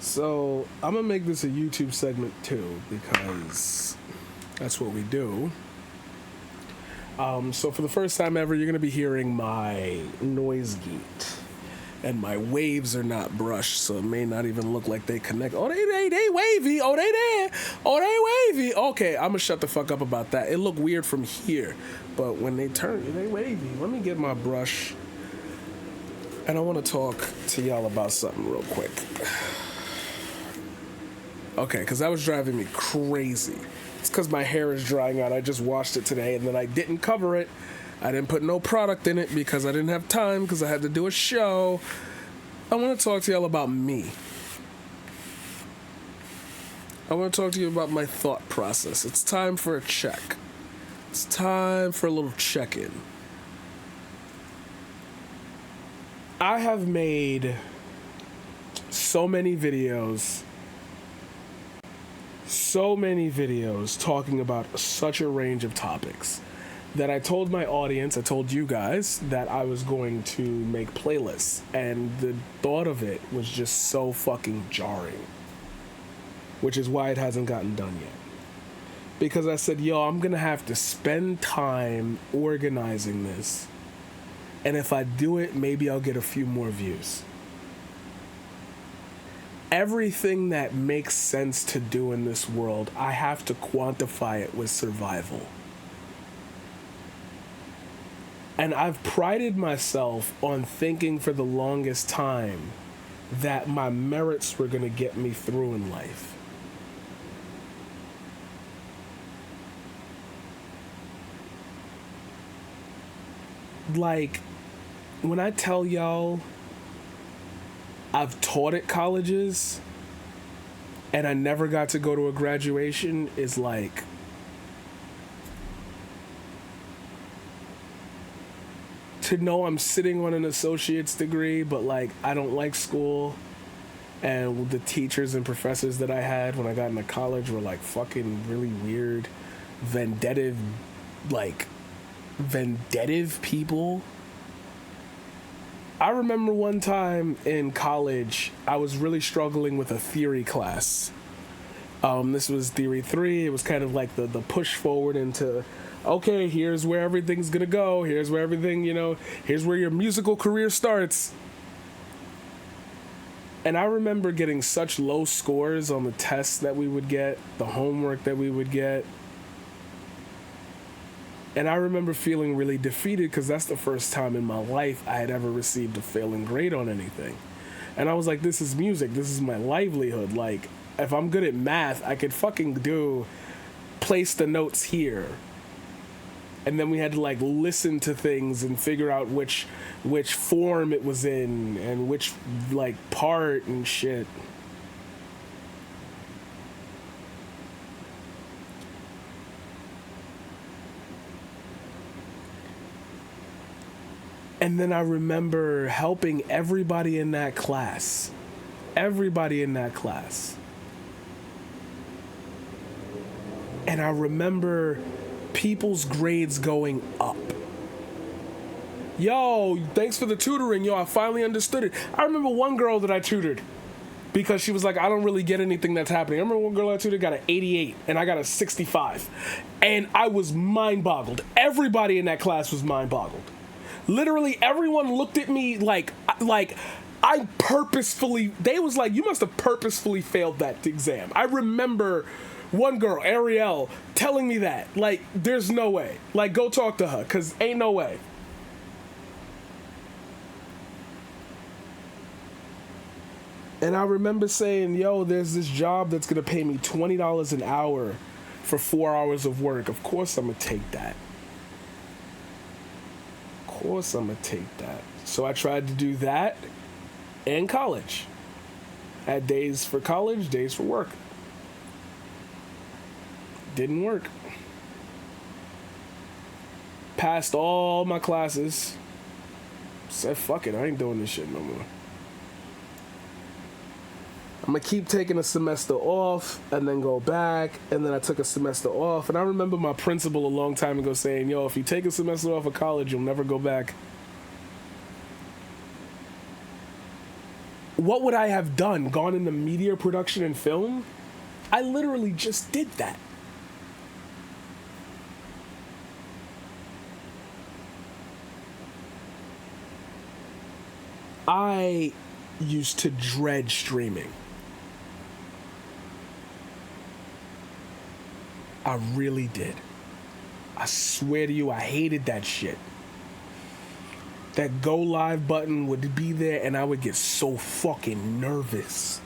So I'm gonna make this a YouTube segment too because that's what we do. So for the first time ever, you're gonna be hearing my noise gate, and my waves are not brushed, so it may not even look like they connect. Oh, they wavy. Oh, they there. Oh, they wavy. Okay, I'm gonna shut the fuck up about that. It look weird from here, but when they turn, they wavy. Let me get my brush, and I want to talk to y'all about something real quick. Okay, because that was driving me crazy. It's because my hair is drying out. I just washed it today, and then I didn't cover it. I didn't put no product in it because I didn't have time because I had to do a show. I want to talk to y'all about me. I want to talk to you about my thought process. It's time for a check. It's time for a little check-in. I have made so many videos talking about such a range of topics that I told my audience, I told you guys, that I was going to make playlists, and the thought of it was just so fucking jarring, which is why it hasn't gotten done yet. Because I said, yo, I'm gonna have to spend time organizing this, and if I do it, maybe I'll get a few more views. Everything that makes sense to do in this world, I have to quantify it with survival. And I've prided myself on thinking for the longest time that my merits were going to get me through in life. Like, when I tell y'all I've taught at colleges and I never got to go to a graduation, is like, to know I'm sitting on an associate's degree, but like I don't like school, and the teachers and professors that I had when I got into college were like fucking really weird, vindictive people. I remember one time in college, I was really struggling with a theory class. This was Theory 3. It was kind of like the push forward into, okay, here's where everything's gonna go. Here's where everything, here's where your musical career starts. And I remember getting such low scores on the tests that we would get, the homework that we would get. And I remember feeling really defeated because that's the first time in my life I had ever received a failing grade on anything. And I was like, this is music. This is my livelihood. Like, if I'm good at math, I could fucking place the notes here. And then we had to like listen to things and figure out which form it was in and which like part and shit. And then I remember helping everybody in that class. And I remember people's grades going up. Yo, thanks for the tutoring. Yo, I finally understood it. I remember one girl that I tutored because she was like, I don't really get anything that's happening. I remember one girl I tutored got an 88 and I got a 65. And I was mind-boggled. Everybody in that class was mind-boggled. Literally everyone looked at me like I purposefully, they was like, you must have purposefully failed that exam. I remember one girl, Ariel, telling me that. Like, there's no way. Like, go talk to her, because ain't no way. And I remember saying, yo, there's this job that's going to pay me $20 an hour for 4 hours of work. Of course I'm going to take that. So I tried to do that in college. Had days for college, days for work. Didn't work. Passed all my classes. Said, fuck it, I ain't doing this shit no more. I'm gonna keep taking a semester off and then go back, and then I took a semester off, and I remember my principal a long time ago saying, yo, if you take a semester off of college, you'll never go back. what would I have done? Gone into media production and film? I literally just did that. I used to dread streaming. I really did. I swear to you, I hated that shit. That go live button would be there and I would get so fucking nervous.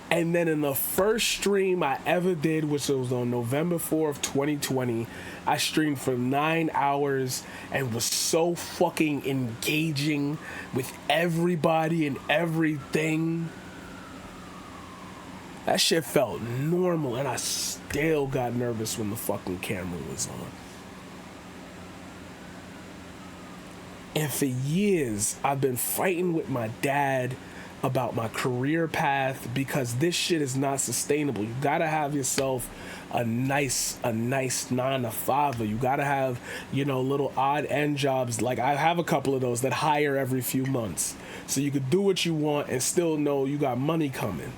And then in the first stream I ever did, which was on November 4th, 2020, I streamed for 9 hours and was so fucking engaging with everybody and everything. That shit felt normal, and I still got nervous when the fucking camera was on. And for years, I've been fighting with my dad about my career path because this shit is not sustainable. You gotta have yourself a nice 9 to 5, or you gotta have, little odd end jobs. Like I have a couple of those that hire every few months, so you could do what you want and still know you got money coming.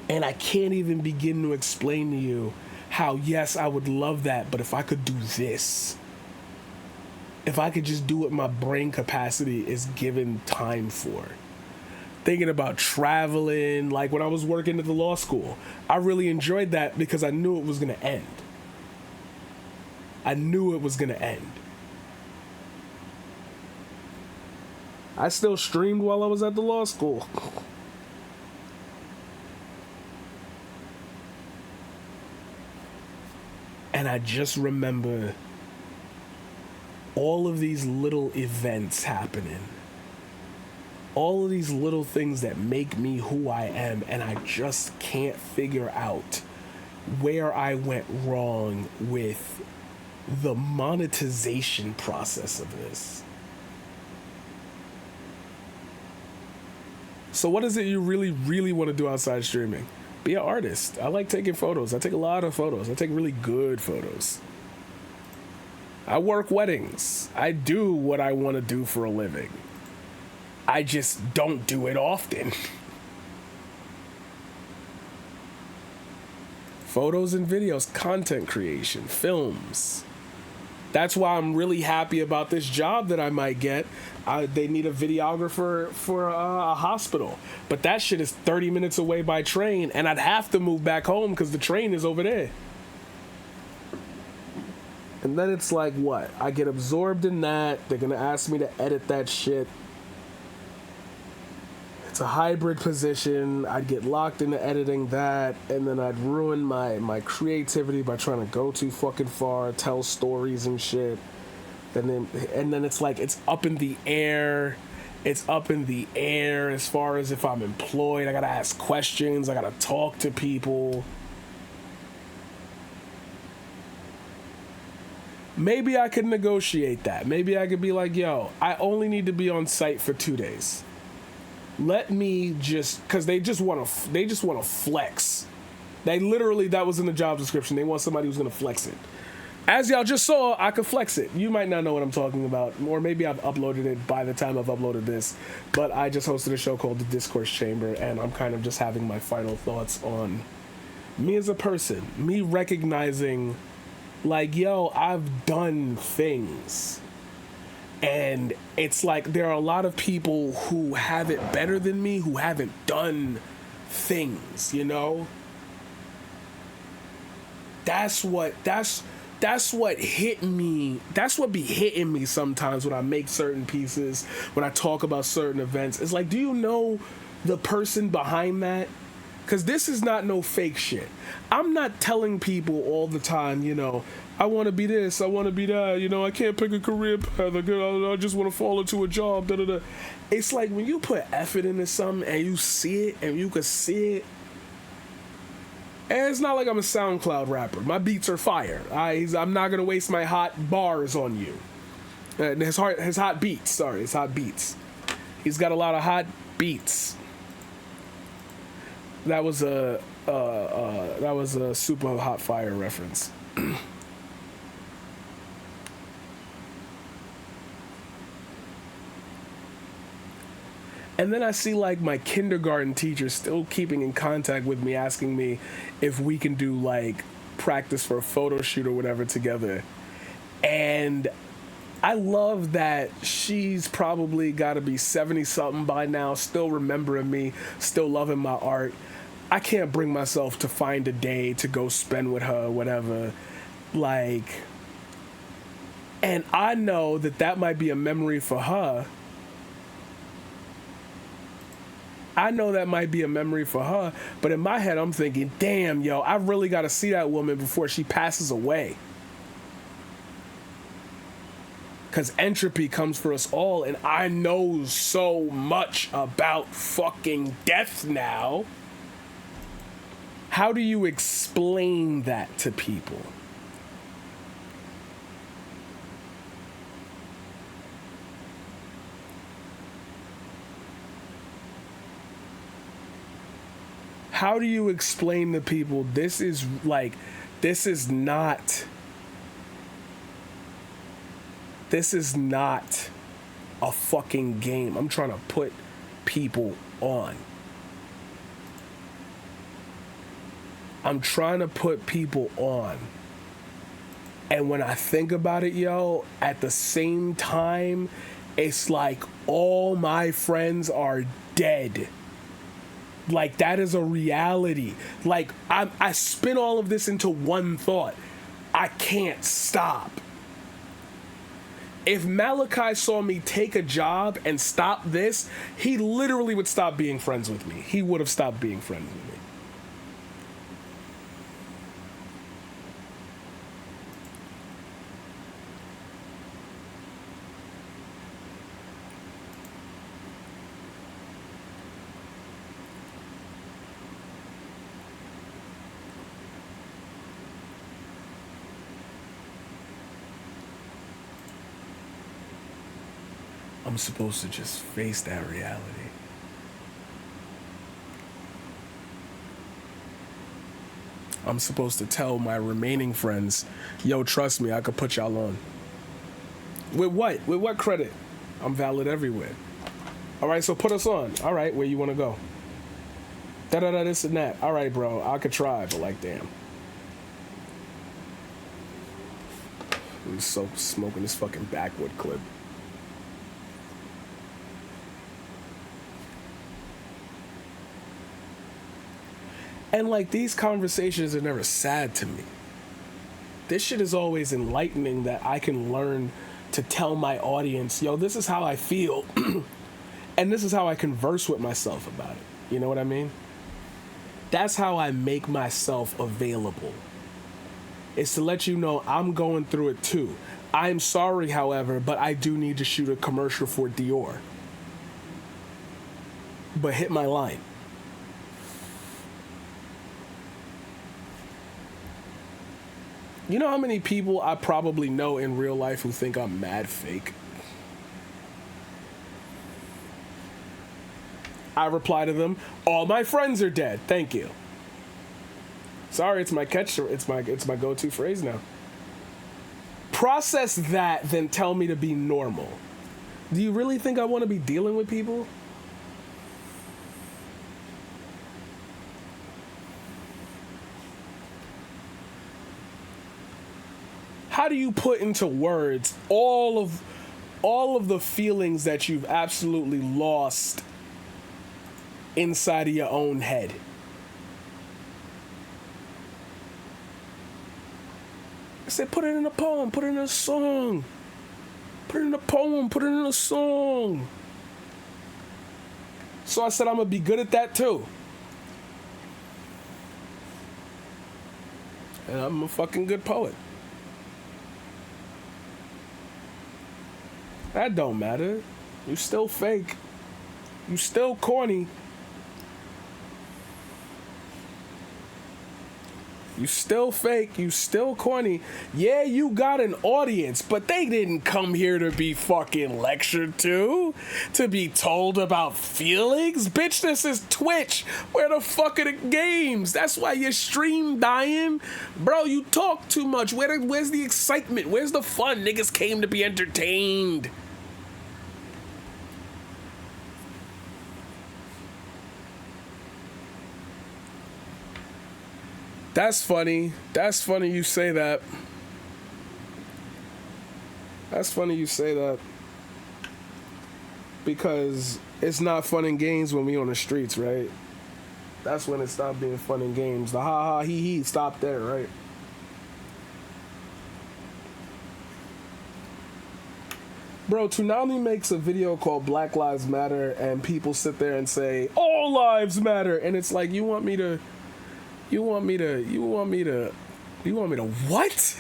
And I can't even begin to explain to you how, yes, I would love that, but if I could do this, if I could just do what my brain capacity is given time for. Thinking about traveling, like when I was working at the law school, I really enjoyed that because I knew it was going to end. I knew it was going to end. I still streamed while I was at the law school. And I just remember all of these little events happening. All of these little things that make me who I am, and I just can't figure out where I went wrong with the monetization process of this. So what is it you really, really want to do outside streaming? Be an artist. I like taking photos. I take a lot of photos. I take really good photos. I work weddings. I do what I want to do for a living. I just don't do it often. Photos and videos, content creation, films. That's why I'm really happy about this job that I might get. They need a videographer for a hospital. But that shit is 30 minutes away by train, and I'd have to move back home because the train is over there. And then it's like, what? I get absorbed in that. They're going to ask me to edit that shit. It's a hybrid position. I'd get locked into editing that, and then I'd ruin my creativity by trying to go too fucking far, tell stories and shit. And then it's like it's up in the air. It's up in the air as far as if I'm employed. I gotta ask questions. I gotta talk to people. Maybe I could negotiate that. Maybe I could be like, yo, I only need to be on site for 2 days. Let me just, because they just want to flex. They literally, that was in the job description. They want somebody who's going to flex it. As y'all just saw, I could flex it. You might not know what I'm talking about, or maybe I've uploaded it by the time I've uploaded this, but I just hosted a show called The Discourse Chamber, and I'm kind of just having my final thoughts on me as a person, me recognizing, like, yo, I've done things. And it's like there are a lot of people who have it better than me who haven't done things, you know? That's what hit me. That's what be hitting me sometimes when I make certain pieces, when I talk about certain events. It's like, do you know the person behind that? Because this is not no fake shit. I'm not telling people all the time, you know, I want to be this, I want to be that, you know, I can't pick a career path, I just want to fall into a job, da-da-da. It's like when you put effort into something and you see it and you can see it, and it's not like I'm a SoundCloud rapper. My beats are fire. I'm not going to waste my hot bars on you. His hot beats. He's got a lot of hot beats. That was a super hot fire reference. And then I see like my kindergarten teacher still keeping in contact with me, asking me if we can do like practice for a photo shoot or whatever together. And I love that she's probably got to be 70 something by now, still remembering me, still loving my art. I can't bring myself to find a day to go spend with her, whatever. Like, and I know that that might be a memory for her. I know that might be a memory for her, but in my head, I'm thinking, damn, yo, I really got to see that woman before she passes away. Because entropy comes for us all, and I know so much about fucking death now. How do you explain that to people? How do you explain to people this is like, this is not a fucking game. I'm trying to put people on. I'm trying to put people on. And when I think about it, yo, at the same time, it's like all my friends are dead. Like, that is a reality. Like, I spin all of this into one thought. I can't stop. If Malachi saw me take a job and stop this, he literally would stop being friends with me. He would have stopped being friends with me. I'm supposed to just face that reality. I'm supposed to tell my remaining friends, yo, trust me, I could put y'all on. With what? With what credit? I'm valid everywhere. All right, so put us on. All right, where you want to go? Da-da-da, this and that. All right, bro, I could try, but like, damn. I'm so smoking this fucking backwood clip. And like, these conversations are never sad to me. This shit is always enlightening, that I can learn to tell my audience, yo, this is how I feel. And this is how I converse with myself about it. You know what I mean? That's how I make myself available. It's to let you know I'm going through it too. I'm sorry, however, but I do need to shoot a commercial for Dior. But hit my line. You know how many people I probably know in real life who think I'm mad fake? I reply to them, all my friends are dead, thank you. Sorry, it's my catch, it's my go-to phrase now. Process that, then tell me to be normal. Do you really think I want to be dealing with people? How do you put into words all of the feelings that you've absolutely lost inside of your own head? I said, put it in a poem, put it in a song. Put it in a poem, put it in a song. So I said, I'm gonna be good at that too. And I'm a fucking good poet. That don't matter. You still fake. You still corny. You still fake. You still corny. Yeah, you got an audience, but they didn't come here to be fucking lectured to be told about feelings. Bitch, this is Twitch. Where the fuck are the games? That's why your stream dying. Bro, you talk too much. Where's the excitement? Where's the fun? Niggas came to be entertained. That's funny. That's funny you say that. That's funny you say that. Because it's not fun and games when we on the streets, right? That's when it stopped being fun and games. The ha ha he he stopped there, right? Bro, Toonami makes a video called Black Lives Matter, and people sit there and say, all lives matter. And it's like, you want me to what? You want me to what?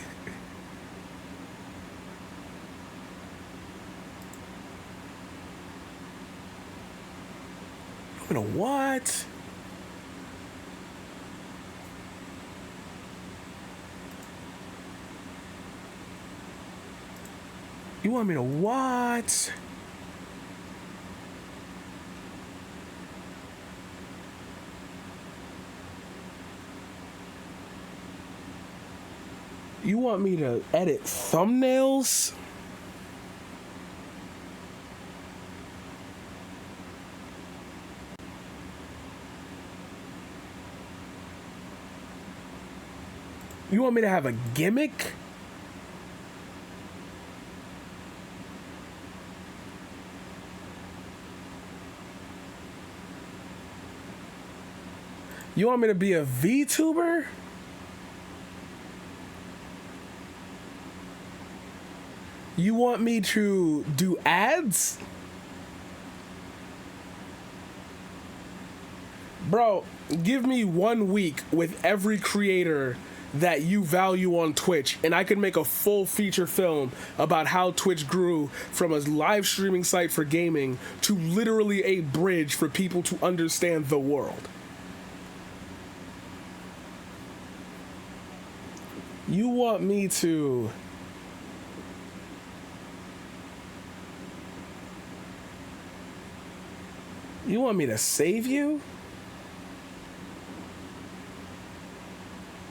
You want me to what? You want me to edit thumbnails? You want me to have a gimmick? You want me to be a VTuber? You want me to do ads? Bro, give me 1 week with every creator that you value on Twitch, and I could make a full feature film about how Twitch grew from a live streaming site for gaming to literally a bridge for people to understand the world. You want me to... You want me to save you?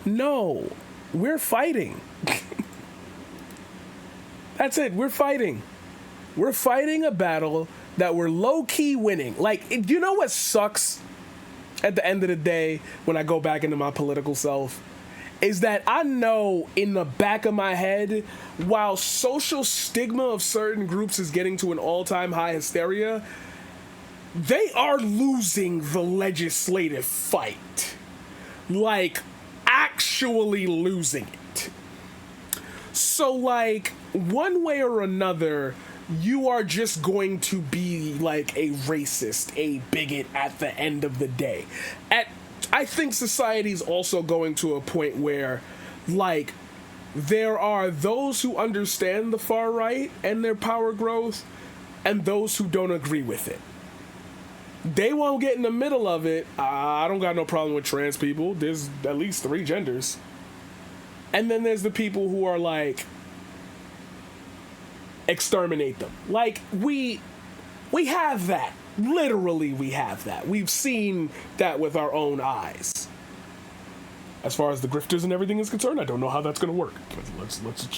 No, we're fighting. That's it, we're fighting. We're fighting a battle that we're low-key winning. Like, you know what sucks at the end of the day when I go back into my political self? Is that I know in the back of my head, while social stigma of certain groups is getting to an all-time high hysteria, they are losing the legislative fight. Like, actually losing it. So, like, one way or another, you are just going to be, like, a racist, a bigot at the end of the day. I think society's also going to a point where, like, there are those who understand the far right and their power growth, and those who don't agree with it. They won't get in the middle of it. I don't got no problem with trans people. There's at least 3 genders. And then there's the people who are like, exterminate them. Like, we have that. Literally, we have that. We've seen that with our own eyes. As far as the grifters and everything is concerned, I don't know how that's going to work.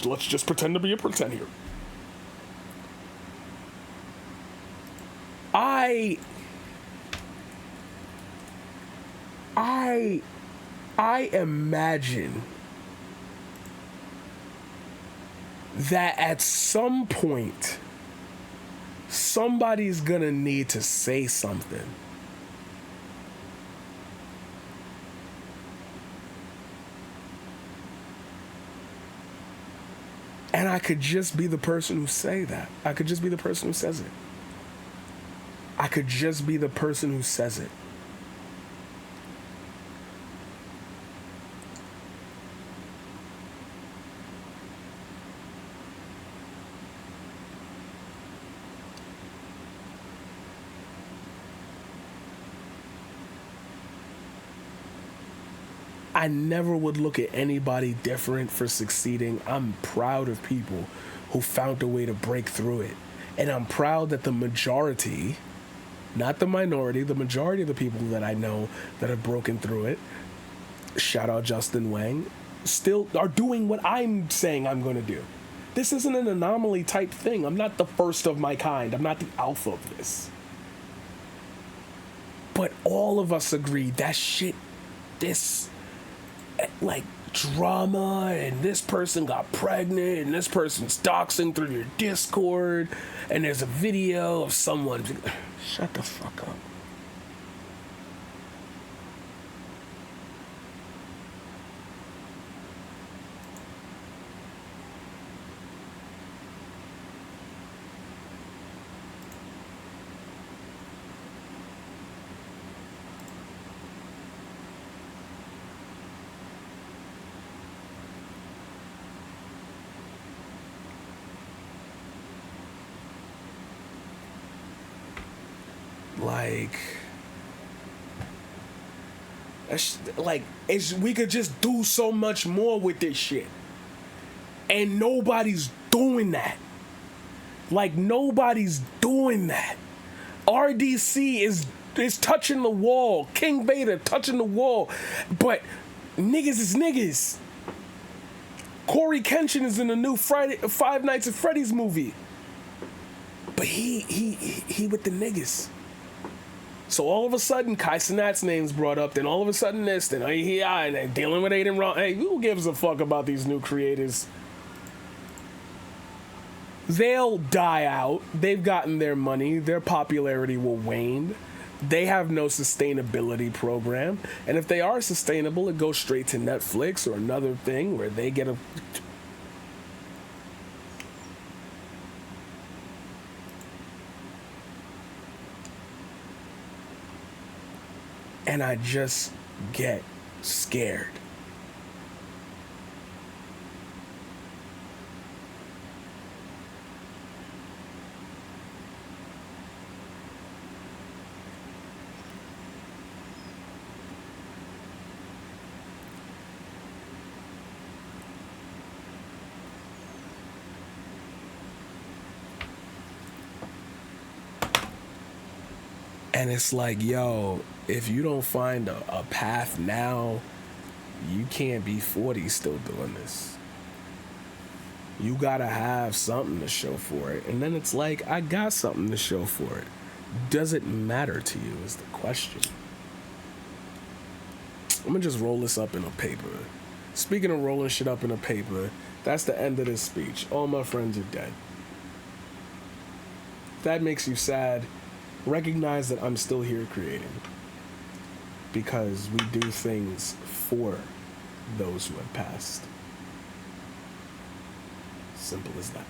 Let's just pretend to be a pretend here. I imagine that at some point, somebody's gonna need to say something. And I could just be the person who say that. I could just be the person who says it. I could just be the person who says it. I never would look at anybody different for succeeding. I'm proud of people who found a way to break through it. And I'm proud that the majority, not the minority, the majority of the people that I know that have broken through it, shout out Justin Wang, still are doing what I'm saying I'm going to do. This isn't an anomaly type thing. I'm not the first of my kind. I'm not the alpha of this. But all of us agree that shit, this like drama, and this person got pregnant, and this person's doxing through your Discord, and there's a video of someone. Shut the fuck up. We could just do so much more with this shit, and nobody's doing that. Like, nobody's doing that. RDC is touching the wall. King Beta touching the wall, but niggas is niggas. Corey Kenshin is in the new Five Nights at Freddy's movie, but he with the niggas. So all of a sudden, Kai Cenat's name's brought up. Then all of a sudden this. Then and then dealing with Aiden Ross. Hey, who gives a fuck about these new creators? They'll die out. They've gotten their money. Their popularity will wane. They have no sustainability program. And if they are sustainable, it goes straight to Netflix or another thing where they get a... And I just get scared. And it's like, yo, if you don't find a path now, you can't be 40 still doing this. You gotta have something to show for it. And then it's like, I got something to show for it. Does it matter to you is the question. I'm gonna just roll this up in a paper. Speaking of rolling shit up in a paper, that's the end of this speech. All my friends are dead. If that makes you sad, recognize that I'm still here creating, because we do things for those who have passed. Simple as that.